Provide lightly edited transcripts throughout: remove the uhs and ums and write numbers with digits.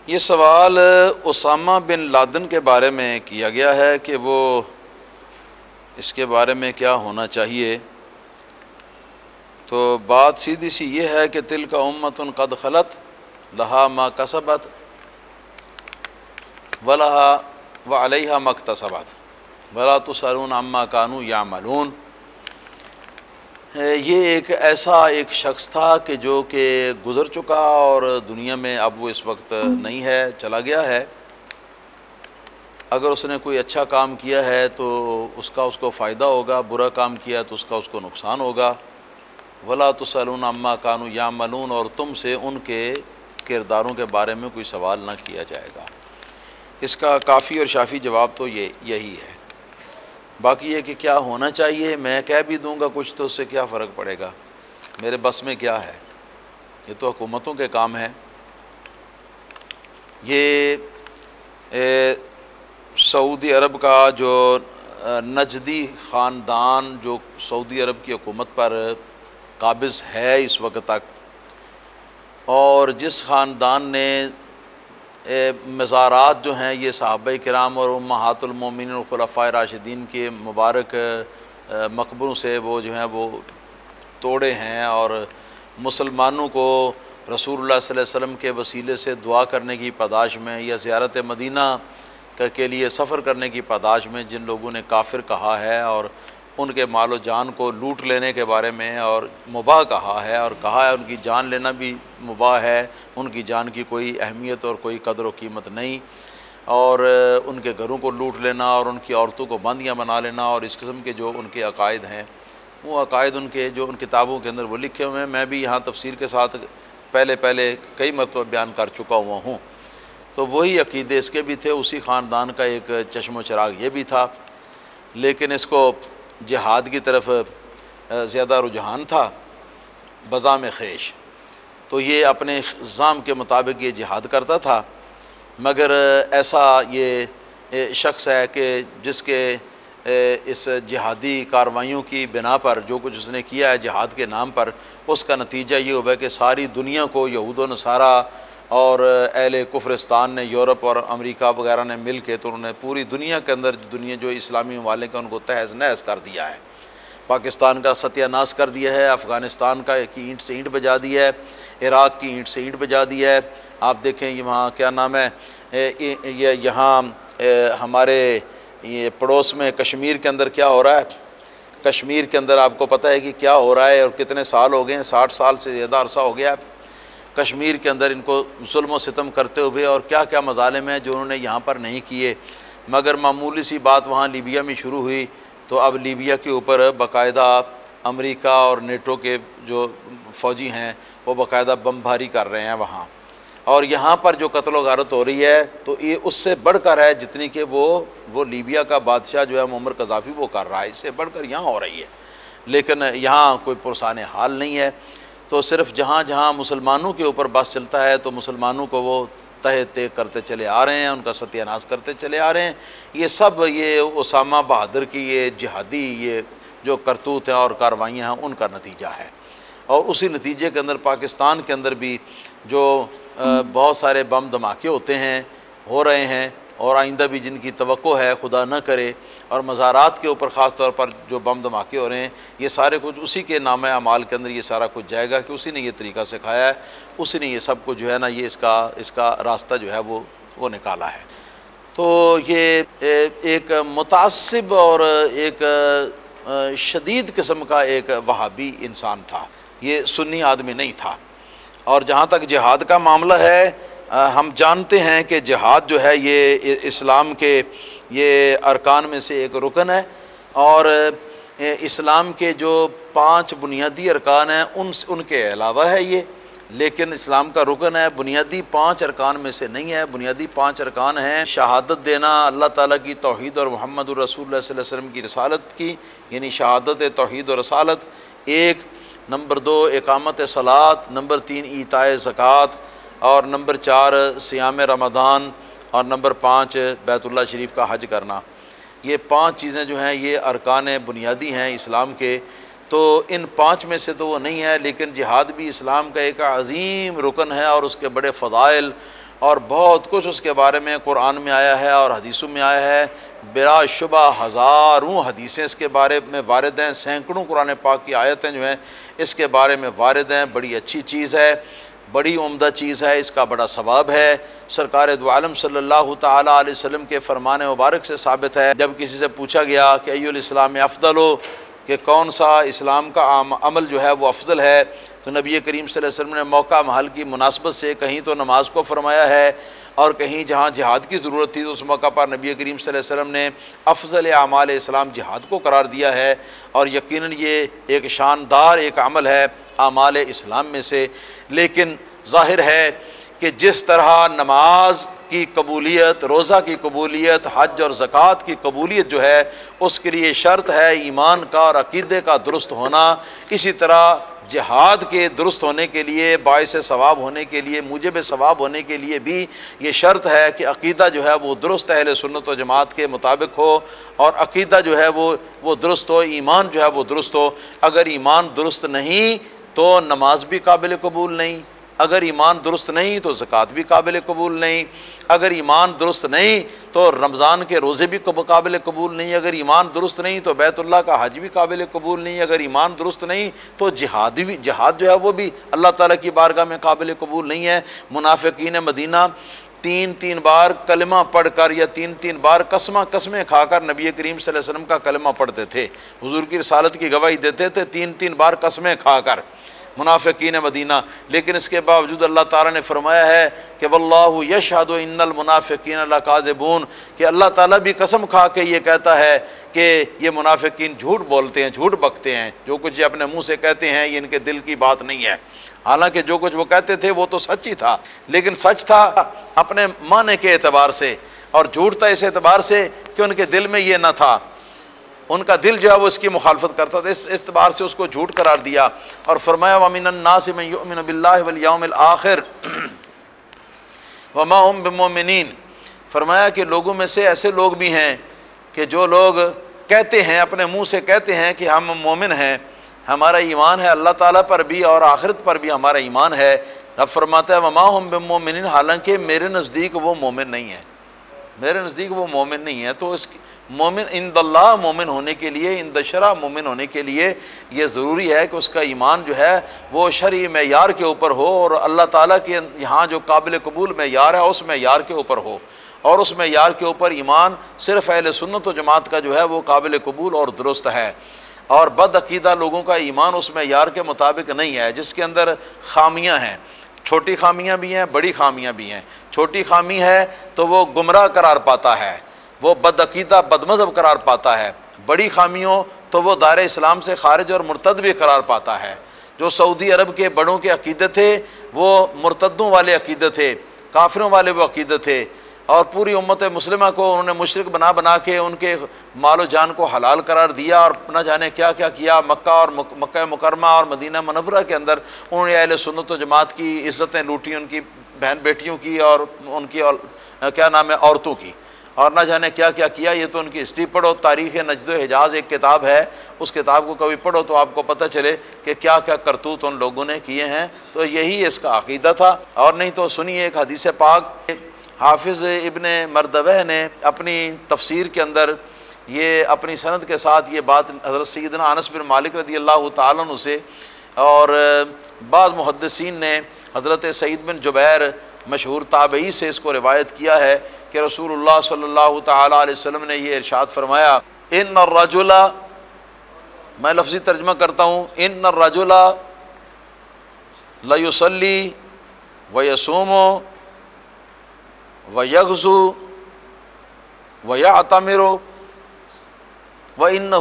یہ سوال Usama bin Laden کے بارے میں کیا گیا ہے کہ وہ اس کے بارے میں کیا ہونا چاہیے۔ تو بات سیدھی سی یہ ہے کہ تلک امۃ قد خلت لہا ما کسبت ولہا وعلیہا ما اکتسبت ولا تسألون عما کانوا یعملون۔ یہ ایک شخص تھا کہ جو کہ گزر چکا اور دنیا میں اب وہ اس وقت نہیں ہے، چلا گیا ہے۔ اگر اس نے کوئی اچھا کام کیا ہے تو اس کو فائدہ ہوگا، برا کام کیا تو اس کو نقصان ہوگا۔ ولا تسألون عما کانوا یعملون، اور تم سے ان کے کرداروں کے بارے میں کوئی سوال نہ کیا جائے گا۔ اس کا کافی اور شافی جواب تو یہی ہے۔ باقی یہ کہ کیا ہونا چاہیے، میں کہہ بھی دوں گا کچھ تو اس سے کیا فرق پڑے گا، میرے بس میں کیا ہے، یہ تو حکومتوں کے کام ہے۔ یہ سعودی عرب کا جو نجدی خاندان جو سعودی عرب کی حکومت پر قابض ہے اس وقت تک، اور جس خاندان نے مزارات جو ہیں یہ صحابہ کرام اور امہات المومنین اور خلفاء راشدین کے مبارک مقبروں سے وہ جو ہیں وہ توڑے ہیں، اور مسلمانوں کو رسول اللہ صلی اللہ علیہ وسلم کے وسیلے سے دعا کرنے کی پاداش میں یا زیارت مدینہ کے لیے سفر کرنے کی پاداش میں جن لوگوں نے کافر کہا ہے اور ان کے مال و جان کو لوٹ لینے کے بارے میں اور مباح کہا ہے، اور کہا ہے ان کی جان لینا بھی مباح ہے، ان کی جان کی کوئی اہمیت اور کوئی قدر و قیمت نہیں، اور ان کے گھروں کو لوٹ لینا اور ان کی عورتوں کو باندیاں بنا لینا، اور اس قسم کے جو ان کے عقائد ہیں وہ عقائد ان کے جو ان کتابوں کے اندر وہ لکھے ہوئے ہیں۔ میں بھی یہاں تفسیر کے ساتھ پہلے کئی مرتبہ بیان کر چکا ہوا ہوں۔ تو وہی عقیدے اس کے بھی تھے، اسی خاندان کا ایک چشم و چراغ یہ بھی تھا، لیکن اس کو جہاد کی طرف زیادہ رجحان تھا بزعم خیش، تو یہ اپنے الزام کے مطابق یہ جہاد کرتا تھا، مگر ایسا یہ شخص ہے کہ جس کے اس جہادی کاروائیوں کی بنا پر جو کچھ اس نے کیا ہے جہاد کے نام پر، اس کا نتیجہ یہ ہوا کہ ساری دنیا کو یہود و نصارہ اور اہل کفرستان نے، یورپ اور امریکہ وغیرہ نے مل کے تو انہوں نے پوری دنیا کے اندر دنیا جو اسلامی ممالک ہیں ان کو تہز نہز کر دیا ہے۔ پاکستان کا ستیہ ناش کر دیا ہے، افغانستان کا کی اینٹ سے اینٹ بجا دیا ہے، عراق کی اینٹ سے اینٹ بجا دیا ہے۔ آپ دیکھیں یہاں کیا نام ہے، یہاں ہمارے یہ پڑوس میں کشمیر کے اندر کیا ہو رہا ہے، کشمیر کے اندر آپ کو پتہ ہے کہ کیا ہو رہا ہے، اور کتنے سال ہو گئے ہیں، 60 سال سے زیادہ عرصہ ہو گیا ہے کشمیر کے اندر ان کو ظلم و ستم کرتے ہوئے، اور کیا کیا مظالم ہیں جو انہوں نے یہاں پر نہیں کیے۔ مگر معمولی سی بات وہاں لیبیا میں شروع ہوئی تو اب لیبیا کے اوپر باقاعدہ امریکہ اور نیٹو کے جو فوجی ہیں وہ باقاعدہ بمباری کر رہے ہیں وہاں، اور یہاں پر جو قتل و غارت ہو رہی ہے تو یہ اس سے بڑھ کر ہے جتنی کہ وہ لیبیا کا بادشاہ جو ہے معمر قذافی وہ کر رہا ہے، اس سے بڑھ کر یہاں ہو رہی ہے، لیکن یہاں کوئی پرسان حال نہیں ہے۔ تو صرف جہاں جہاں مسلمانوں کے اوپر بس چلتا ہے تو مسلمانوں کو وہ تہہ تے کرتے چلے آ رہے ہیں، ان کا ستیہ ناش کرتے چلے آ رہے ہیں۔ یہ سب یہ اسامہ بہادر کی یہ جہادی یہ جو کرتوت ہیں اور کاروائیاں ہیں ان کا نتیجہ ہے، اور اسی نتیجے کے اندر پاکستان کے اندر بھی جو بہت سارے بم دھماکے ہوتے ہیں، ہو رہے ہیں، اور آئندہ بھی جن کی توقع ہے خدا نہ کرے، اور مزارات کے اوپر خاص طور پر جو بم دھماکے ہو رہے ہیں یہ سارے کچھ اسی کے نام اعمال کے اندر یہ سارا کچھ جائے گا کہ اسی نے یہ طریقہ سکھایا ہے، اسی نے یہ سب کچھ جو ہے نا یہ اس کا راستہ جو ہے وہ نکالا ہے۔ تو یہ ایک متعصب اور ایک شدید قسم کا ایک وہابی انسان تھا، یہ سنی آدمی نہیں تھا۔ اور جہاں تک جہاد کا معاملہ ہے، ہم جانتے ہیں کہ جہاد جو ہے یہ اسلام کے یہ ارکان میں سے ایک رکن ہے، اور اسلام کے جو 5 بنیادی ارکان ہیں ان کے علاوہ ہے یہ، لیکن اسلام کا رکن ہے، بنیادی 5 ارکان میں سے نہیں ہے۔ بنیادی 5 ارکان ہیں شہادت دینا اللہ تعالیٰ کی توحید اور محمد الرسول اللہ صلی اللہ علیہ وسلم کی رسالت کی، یعنی شہادت توحید اور رسالت ایک، نمبر 2 اقامت صلاۃ، نمبر 3 ایتاء زکوٰۃ، اور نمبر 4 صیام رمضان، اور نمبر 5 بیت اللہ شریف کا حج کرنا۔ یہ 5 چیزیں جو ہیں یہ ارکان بنیادی ہیں اسلام کے، تو ان 5 میں سے تو وہ نہیں ہے، لیکن جہاد بھی اسلام کا ایک عظیم رکن ہے، اور اس کے بڑے فضائل اور بہت کچھ اس کے بارے میں قرآن میں آیا ہے اور حدیثوں میں آیا ہے، بلا شبہ ہزاروں حدیثیں اس کے بارے میں وارد ہیں، سینکڑوں قرآن پاک کی آیتیں جو ہیں اس کے بارے میں وارد ہیں۔ بڑی اچھی چیز ہے، بڑی عمدہ چیز ہے، اس کا بڑا ثواب ہے۔ سرکار دو عالم صلی اللہ تعالیٰ علیہ وسلم کے فرمان مبارک سے ثابت ہے، جب کسی سے پوچھا گیا کہ ای الاسلام افضل ہو، کہ کون سا اسلام کا عمل جو ہے وہ افضل ہے، تو نبی کریم صلی اللہ علیہ وسلم نے موقع محل کی مناسبت سے کہیں تو نماز کو فرمایا ہے، اور کہیں جہاں جہاد کی ضرورت تھی تو اس موقع پر نبی کریم صلی اللہ علیہ وسلم نے افضل اعمال اسلام جہاد کو قرار دیا ہے، اور یقیناً یہ ایک شاندار ایک عمل ہے اعمال اسلام میں سے۔ لیکن ظاہر ہے کہ جس طرح نماز کی قبولیت، روزہ کی قبولیت، حج اور زکوٰۃ کی قبولیت جو ہے اس کے لیے شرط ہے ایمان کا اور عقیدے کا درست ہونا، اسی طرح جہاد کے درست ہونے کے لیے، باعث ثواب ہونے کے لیے، موجب ثواب ہونے کے لیے بھی یہ شرط ہے کہ عقیدہ جو ہے وہ درست اہل سنت و جماعت کے مطابق ہو، اور عقیدہ جو ہے وہ درست ہو، ایمان جو ہے وہ درست ہو۔ اگر ایمان درست نہیں تو نماز بھی قابل قبول نہیں، اگر ایمان درست نہیں تو زکوٰۃ بھی قابل قبول نہیں، اگر ایمان درست نہیں تو رمضان کے روزے بھی قابل قبول نہیں، اگر ایمان درست نہیں تو بیت اللہ کا حج بھی قابل قبول نہیں، اگر ایمان درست نہیں تو جہاد جو ہے وہ بھی اللہ تعالیٰ کی بارگاہ میں قابل قبول نہیں ہے۔ منافقین مدینہ تین بار کلمہ پڑھ کر یا تین بار قسمیں کھا کر نبی کریم صلی اللہ علیہ وسلم کا کلمہ پڑھتے تھے، حضور کی رسالت کی گواہی دیتے تھے تین بار قسمیں کھا کر منافقین مدینہ، لیکن اس کے باوجود اللہ تعالیٰ نے فرمایا ہے کہ واللہ یشہد ان المنافقین لکاذبون، کہ اللہ تعالیٰ بھی قسم کھا کے یہ کہتا ہے کہ یہ منافقین جھوٹ بولتے ہیں، جھوٹ بکتے ہیں، جو کچھ یہ اپنے منہ سے کہتے ہیں یہ ان کے دل کی بات نہیں ہے۔ حالانکہ جو کچھ وہ کہتے تھے وہ تو سچ ہی تھا، لیکن سچ تھا اپنے معنی کے اعتبار سے، اور جھوٹ تھا اس اعتبار سے کہ ان کے دل میں یہ نہ تھا، ان کا دل جو ہے وہ اس کی مخالفت کرتا تھا، اس اعتبار سے اس کو جھوٹ قرار دیا، اور فرمایا وَمِنَ النَّاسِ مَن يُؤْمِنُ بِاللَّهِ وَالْيَوْمِ الْآخِرِ وَمَا هُمْ بِمُؤْمِنِينَ، فرمایا کہ لوگوں میں سے ایسے لوگ بھی ہیں کہ جو لوگ کہتے ہیں، اپنے منہ سے کہتے ہیں کہ ہم مومن ہیں، ہمارا ایمان ہے اللہ تعالیٰ پر بھی اور آخرت پر بھی ہمارا ایمان ہے۔ رب فرماتا ہے وَمَا هُمْ بِمُؤْمِنِينَ، حالانکہ میرے نزدیک وہ مومن نہیں ہے، میرے نزدیک وہ مومن نہیں ہے۔ تو اس مومن عند اللہ مومن ہونے کے لیے، عند شرع مومن ہونے کے لیے یہ ضروری ہے کہ اس کا ایمان جو ہے وہ شرعی معیار کے اوپر ہو، اور اللہ تعالیٰ کے یہاں جو قابل قبول معیار ہے اس معیار کے اوپر ہو، اور اس معیار کے اوپر ایمان صرف اہل سنت و جماعت کا جو ہے وہ قابل قبول اور درست ہے۔ اور بد عقیدہ لوگوں کا ایمان اس معیار کے مطابق نہیں ہے، جس کے اندر خامیاں ہیں، چھوٹی خامیاں بھی ہیں، بڑی خامیاں بھی ہیں۔ چھوٹی خامی ہے تو وہ گمراہ قرار پاتا ہے، وہ بد عقیدہ بد مذہب قرار پاتا ہے، بڑی خامیوں تو وہ دائرہ اسلام سے خارج اور مرتد بھی قرار پاتا ہے۔ جو سعودی عرب کے بڑوں کے عقیدے تھے وہ مرتدوں والے عقیدے تھے، کافروں والے وہ عقیدے تھے، اور پوری امت مسلمہ کو انہوں نے مشرک بنا کے ان کے مال و جان کو حلال قرار دیا، اور نہ جانے کیا کیا کیا۔ مکہ مکرمہ اور مدینہ منورہ کے اندر انہوں نے اہل سنت و جماعت کی عزتیں لوٹی، ان کی بہن بیٹیوں کی اور ان کی کیا نام ہے عورتوں کی، اور نہ جانے کیا کیا کیا۔ یہ تو ان کی ہسٹری پڑھو، تاریخ نجد و حجاز ایک کتاب ہے، اس کتاب کو کبھی پڑھو تو آپ کو پتہ چلے کہ کیا کیا کرتوت ان لوگوں نے کیے ہیں۔ تو یہی اس کا عقیدہ تھا۔ اور نہیں تو سنیے ایک حدیث پاک، حافظ ابن مردوہ نے اپنی تفسیر کے اندر یہ اپنی سند کے ساتھ یہ بات حضرت سیدنا انس بن مالک رضی اللہ تعالیٰ عنہ سے، اور بعض محدثین نے حضرت سعید بن جبیر مشہور تابعی سے اس کو روایت کیا ہے کہ رسول اللہ صلی اللہ تعالیٰ علیہ وسلم نے یہ ارشاد فرمایا، ان الرجل، میں لفظی ترجمہ کرتا ہوں، ان الرجل لیصلی ویصوم ویغزو ویعتمر وانہ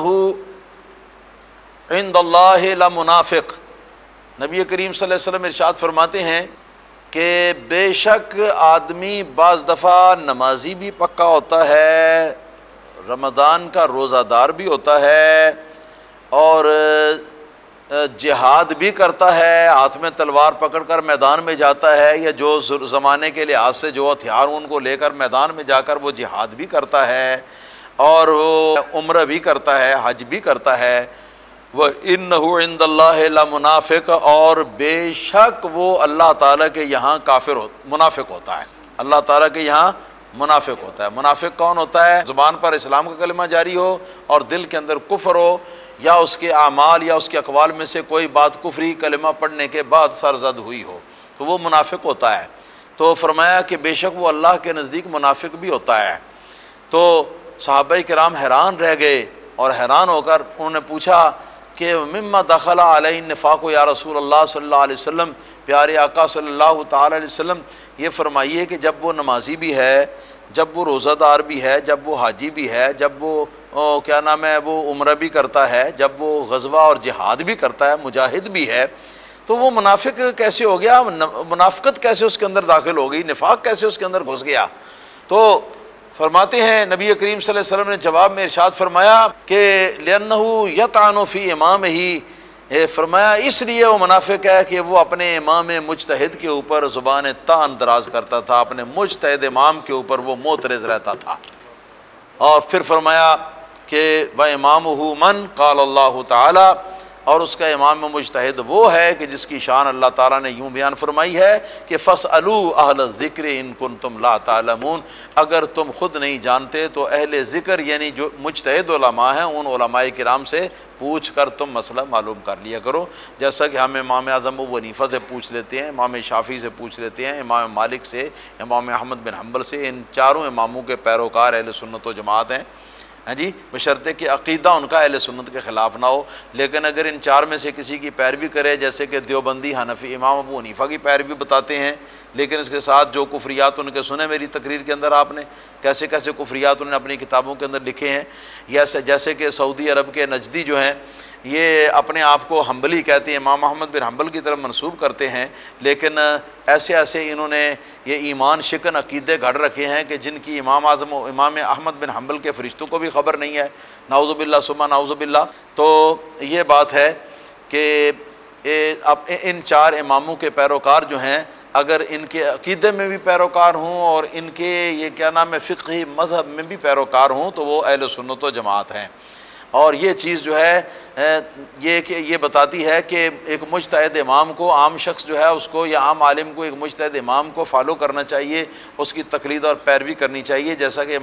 عند اللہ لمنافق۔ نبی کریم صلی اللہ علیہ وسلم ارشاد فرماتے ہیں کہ بے شک آدمی بعض دفعہ نمازی بھی پکا ہوتا ہے، رمضان کا روزہ دار بھی ہوتا ہے، اور جہاد بھی کرتا ہے، ہاتھ میں تلوار پکڑ کر میدان میں جاتا ہے، یا جو زمانے کے لحاظ سے جو ہتھیار ان کو لے کر میدان میں جا کر وہ جہاد بھی کرتا ہے، اور وہ عمرہ بھی کرتا ہے، حج بھی کرتا ہے۔ وَإِنَّهُ عِندَ اللَّهِ لَمُنَافِقٌ، اور بے شک وہ اللہ تعالیٰ کے یہاں منافق ہوتا ہے۔ اللہ تعالیٰ کے یہاں منافق ہوتا ہے۔ منافق کون ہوتا ہے؟ زبان پر اسلام کا کلمہ جاری ہو اور دل کے اندر کفر ہو، یا اس کے اعمال یا اس کے اقوال میں سے کوئی بات کفری کلمہ پڑھنے کے بعد سرزد ہوئی ہو، تو وہ منافق ہوتا ہے۔ تو فرمایا کہ بے شک وہ اللہ کے نزدیک منافق بھی ہوتا ہے۔ تو صحابہ کرام حیران رہ گئے، اور حیران ہو کر انہوں نے پوچھا کہ مما دخل علیہ النفاق یا رسول اللہ صلی اللہ علیہ وسلم، پیارے آقا صلی اللہ تعالی علیہ وسلم یہ فرمائیے کہ جب وہ نمازی بھی ہے، جب وہ روزہ دار بھی ہے، جب وہ حاجی بھی ہے، جب وہ وہ عمرہ بھی کرتا ہے، جب وہ غزوہ اور جہاد بھی کرتا ہے، مجاہد بھی ہے، تو وہ منافق کیسے ہو گیا؟ منافقت کیسے اس کے اندر داخل ہو گئی؟ نفاق کیسے اس کے اندر گھس گیا؟ تو فرماتے ہیں نبی کریم صلی اللہ علیہ وسلم نے جواب میں ارشاد فرمایا کہ لِأَنَّهُ يَطْعَنُ فِي إِمَامِهِ، فرمایا اس لیے وہ منافق ہے کہ وہ اپنے امام مجتہد کے اوپر زبان طعن دراز کرتا تھا، اپنے مجتہد امام کے اوپر وہ معترض رہتا تھا۔ اور پھر فرمایا کہ وَإِمَامُهُ مَنْ قَالَ اللَّهُ تعالی، اور اس کا امام مجتہد وہ ہے کہ جس کی شان اللہ تعالیٰ نے یوں بیان فرمائی ہے کہ فَاسْأَلُوا أَهْلَ الذِّكْرِ إِن كُنتُمْ لَا تَعْلَمُونَ، اگر تم خود نہیں جانتے تو اہل ذکر یعنی جو مجتہد علماء ہیں ان علماء کرام سے پوچھ کر تم مسئلہ معلوم کر لیا کرو، جیسا کہ ہم امام اعظم ابو حنیفہ سے پوچھ لیتے ہیں، امام شافعی سے پوچھ لیتے ہیں، امام مالک سے، امام احمد بن حنبل سے، ان چاروں اماموں کے پیروکار اہل سنت و جماعت ہیں، ہاں جی، بشرطے کہ عقیدہ ان کا اہل سنت کے خلاف نہ ہو۔ لیکن اگر ان چار میں سے کسی کی پیروی کرے، جیسے کہ دیوبندی حنفی امام ابو حنیفہ کی پیروی بتاتے ہیں، لیکن اس کے ساتھ جو کفریات ان کے سنے میری تقریر کے اندر آپ نے کیسے کیسے کفریات انہوں نے اپنی کتابوں کے اندر لکھے ہیں، جیسے کہ سعودی عرب کے نجدی جو ہیں یہ اپنے آپ کو حنبلی کہتے ہیں، امام احمد بن حنبل کی طرف منسوب کرتے ہیں، لیکن ایسے انہوں نے یہ ایمان شکن عقیدے گھڑ رکھے ہیں کہ جن کی امام اعظم و امام احمد بن حنبل کے فرشتوں کو بھی خبر نہیں ہے، نعوذ باللہ ثم نعوذ باللہ۔ تو یہ بات ہے کہ ان چار اماموں کے پیروکار جو ہیں اگر ان کے عقیدے میں بھی پیروکار ہوں اور ان کے فقہی مذہب میں بھی پیروکار ہوں تو وہ اہل سنت و جماعت ہیں۔ اور یہ چیز جو ہے یہ بتاتی ہے کہ ایک مجتہد امام کو، عام شخص جو ہے اس کو یا عام عالم کو ایک مجتہد امام کو فالو کرنا چاہیے، اس کی تقلید اور پیروی کرنی چاہیے، جیسا کہ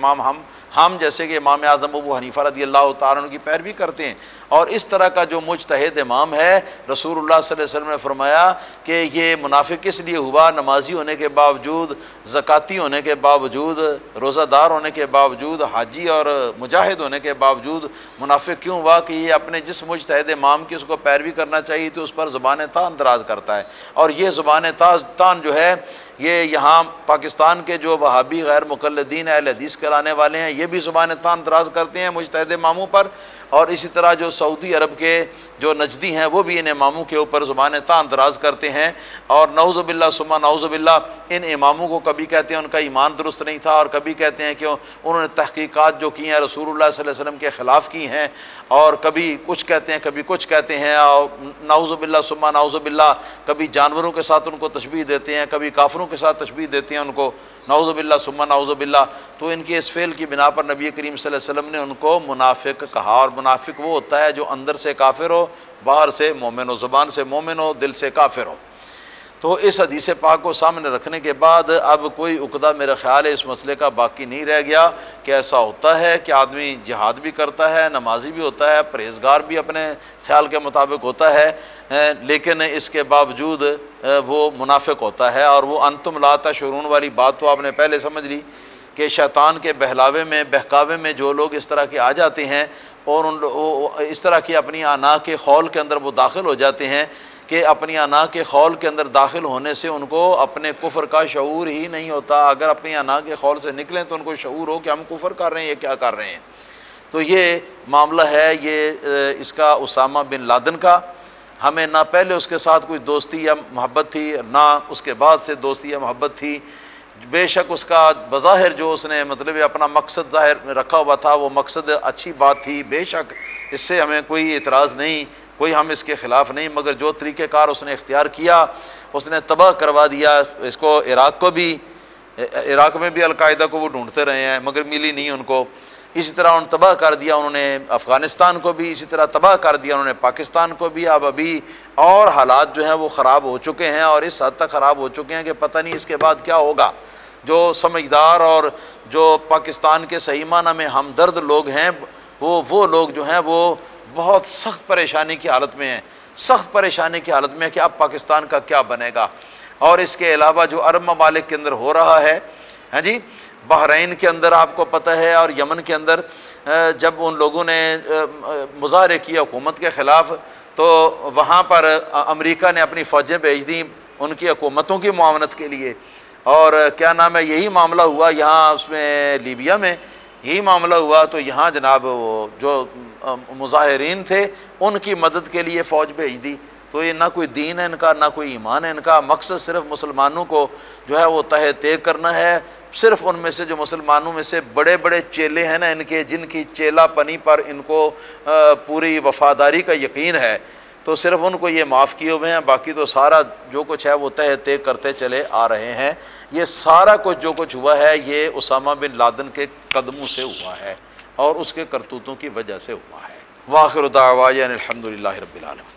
ہم جیسے کہ امام اعظم ابو حنیفہ رضی اللہ تعالیٰ عنہ کی پیروی کرتے ہیں۔ اور اس طرح کا جو مجتہد امام ہے رسول اللہ صلی اللہ علیہ وسلم نے فرمایا کہ یہ منافق اس لیے ہوا، نمازی ہونے کے باوجود، زکاتی ہونے کے باوجود، روزہ دار ہونے کے باوجود، حاجی اور مجاہد ہونے کے باوجود منافق کیوں ہوا کہ یہ اپنے جس مجتہد امام کی اس کو پیروی کرنا چاہیے تو اس پر زبان طعن دراز کرتا ہے۔ اور یہ زبان طعن جو ہے یہ یہاں پاکستان کے جو وہابی غیر مقلدین اہل حدیث کرانے والے ہیں یہ بھی زبان طعن دراز کرتے ہیں مجتہد اماموں پر، اور اسی طرح جو سعودی عرب کے جو نجدی ہیں وہ بھی ان اماموں کے اوپر زبان طعن دراز کرتے ہیں، اور نعوذ باللہ ثم نعوذ باللہ ان اماموں کو کبھی کہتے ہیں ان کا ایمان درست نہیں تھا، اور کبھی کہتے ہیں کہ انہوں نے تحقیقات جو کی ہیں رسول اللہ صلی اللہ علیہ وسلم کے خلاف کی ہیں، اور کبھی کچھ کہتے ہیں کبھی کچھ کہتے ہیں، اور نعوذ باللہ ثم نعوذ باللہ کبھی جانوروں کے ساتھ ان کو تشبیہ دیتے ہیں، کبھی کافروں کے ساتھ تشبیہ دیتے ہیں ان کو، نعوذ باللہ ثم نعوذ باللہ۔ تو ان کے اس فعل کی بنا پر نبی کریم صلی اللہ علیہ وسلم نے ان کو منافق کہا، اور منافق وہ ہوتا ہے جو اندر سے کافر ہو، باہر سے مومن ہو، زبان سے مومن ہو، دل سے کافر ہو۔ تو اس حدیث پاک کو سامنے رکھنے کے بعد اب کوئی عقدہ میرا خیال ہے اس مسئلے کا باقی نہیں رہ گیا کہ ایسا ہوتا ہے کہ آدمی جہاد بھی کرتا ہے، نمازی بھی ہوتا ہے، پرہیزگار بھی اپنے خیال کے مطابق ہوتا ہے، لیکن اس کے باوجود وہ منافق ہوتا ہے۔ اور وہ انتم لا تشعرون والی بات تو آپ نے پہلے سمجھ لی کہ شیطان کے بہلاوے میں بہکاوے میں جو لوگ اس طرح کے آ جاتے ہیں اور اس طرح کی اپنی انا کے خول کے اندر وہ داخل ہو جاتے ہیں کہ اپنی انا کے خول کے اندر داخل ہونے سے ان کو اپنے کفر کا شعور ہی نہیں ہوتا۔ اگر اپنی انا کے خول سے نکلیں تو ان کو شعور ہو کہ ہم کفر کر رہے ہیں، یہ کیا کر رہے ہیں۔ تو یہ معاملہ ہے یہ اس کا اسامہ بن لادن کا، ہمیں نہ پہلے اس کے ساتھ کوئی دوستی یا محبت تھی نہ اس کے بعد سے دوستی یا محبت تھی، بے شک اس کا بظاہر جو اس نے مطلب اپنا مقصد ظاہر میں رکھا ہوا تھا وہ مقصد اچھی بات تھی، بے شک اس سے ہمیں کوئی اعتراض نہیں، کوئی ہم اس کے خلاف نہیں، مگر جو طریقہ کار اس نے اختیار کیا اس نے تباہ کروا دیا اس کو۔ عراق میں بھی القاعدہ کو وہ ڈھونڈتے رہے ہیں مگر ملی نہیں ان کو، اسی طرح انہوں نے تباہ کر دیا، انہوں نے افغانستان کو بھی اسی طرح تباہ کر دیا، انہوں نے پاکستان کو بھی۔ اب ابھی اور حالات جو ہیں وہ خراب ہو چکے ہیں اور اس حد تک خراب ہو چکے ہیں کہ پتہ نہیں اس کے بعد کیا ہوگا۔ جو سمجھدار اور جو پاکستان کے صحیح معنی میں ہمدرد لوگ ہیں، وہ لوگ جو ہیں وہ بہت سخت پریشانی کی حالت میں ہیں، سخت پریشانی کی حالت میں ہے کہ اب پاکستان کا کیا بنے گا۔ اور اس کے علاوہ جو عرب ممالک کے اندر ہو رہا ہے، ہاں جی، بحرین کے اندر آپ کو پتہ ہے، اور یمن کے اندر جب ان لوگوں نے مظاہرے کیے حکومت کے خلاف، تو وہاں پر امریکہ نے اپنی فوجیں بھیج دیں ان کی حکومتوں کی معاونت کے لیے۔ اور کیا نام ہے، یہی معاملہ ہوا یہاں اس میں لیبیا میں، یہی معاملہ ہوا، تو یہاں جناب وہ جو مظاہرین تھے ان کی مدد کے لیے فوج بھیج دی۔ تو یہ نہ کوئی دین ہے ان کا، نہ کوئی ایمان ہے ان کا، مقصد صرف مسلمانوں کو جو ہے وہ تہہ تیگ کرنا ہے۔ صرف ان میں سے جو مسلمانوں میں سے بڑے بڑے چیلے ہیں نا ان کے، جن کی چیلا پنی پر ان کو پوری وفاداری کا یقین ہے، تو صرف ان کو یہ معاف کیے ہوئے ہیں، باقی تو سارا جو کچھ ہے وہ تہہ تیگ کرتے چلے آ رہے ہیں۔ یہ سارا کچھ جو کچھ ہوا ہے یہ اسامہ بن لادن کے قدموں سے ہوا ہے اور اس کے کرتوتوں کی وجہ سے ہوا ہے۔ وآخر دعوانا الحمدللہ رب العالمین۔